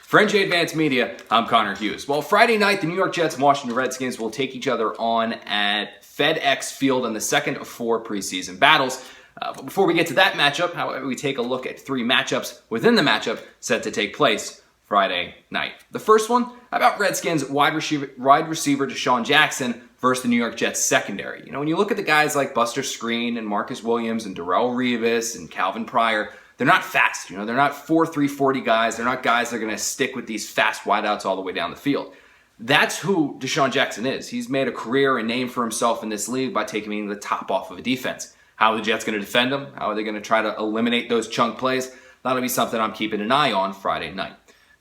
For NJ Advanced Media, I'm Connor Hughes. Well, Friday night, the New York Jets and Washington Redskins will take each other on at FedEx Field in the second of 4 preseason battles. But before we get to that matchup, however, we take a look at 3 matchups within the matchup set to take place Friday night. The first one about Redskins wide receiver DeSean Jackson versus the New York Jets secondary. You know, when you look at the guys like Buster Skrine and Marcus Williams and Darrelle Revis and Calvin Pryor, they're not fast. You know, they're not 4.3 40 guys. They're not guys that are going to stick with these fast wideouts all the way down the field. That's who DeSean Jackson is. He's made a career and name for himself in this league by taking the top off of a defense. How are the Jets going to defend him? How are they going to try to eliminate those chunk plays? That'll be something I'm keeping an eye on Friday night.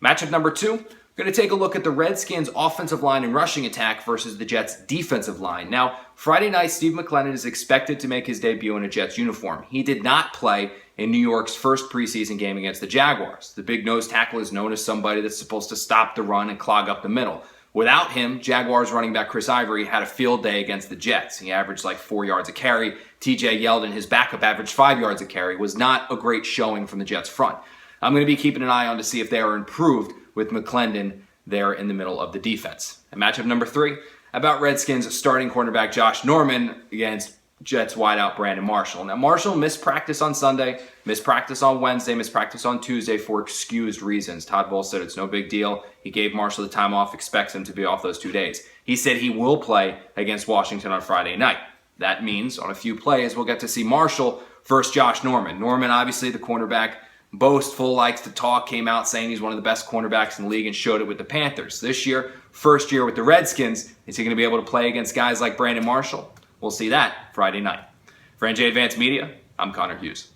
Matchup number 2, we're going to take a look at the Redskins' offensive line and rushing attack versus the Jets' defensive line. Now, Friday night, Steve McLendon is expected to make his debut in a Jets uniform. He did not play in New York's first preseason game against the Jaguars. The big nose tackle is known as somebody that's supposed to stop the run and clog up the middle. Without him, Jaguars running back Chris Ivory had a field day against the Jets. He averaged like 4 yards a carry. TJ Yeldon, his backup, averaged 5 yards a carry. It was not a great showing from the Jets front. I'm going to be keeping an eye on to see if they are improved with McLendon there in the middle of the defense. And matchup number 3, about Redskins starting cornerback Josh Norman against Jets wideout Brandon Marshall. Now, Marshall missed practice on Sunday, missed practice on Wednesday, missed practice on Tuesday for excused reasons. Todd Bowles said it's no big deal. He gave Marshall the time off, expects him to be off those 2 days. He said he will play against Washington on Friday night. That means on a few plays, we'll get to see Marshall versus Josh Norman. Norman, obviously the cornerback, boastful, likes to talk, came out saying he's one of the best cornerbacks in the league and showed it with the Panthers. This year, first year with the Redskins, is he going to be able to play against guys like Brandon Marshall? We'll see that Friday night. For NJ Advanced Media, I'm Connor Hughes.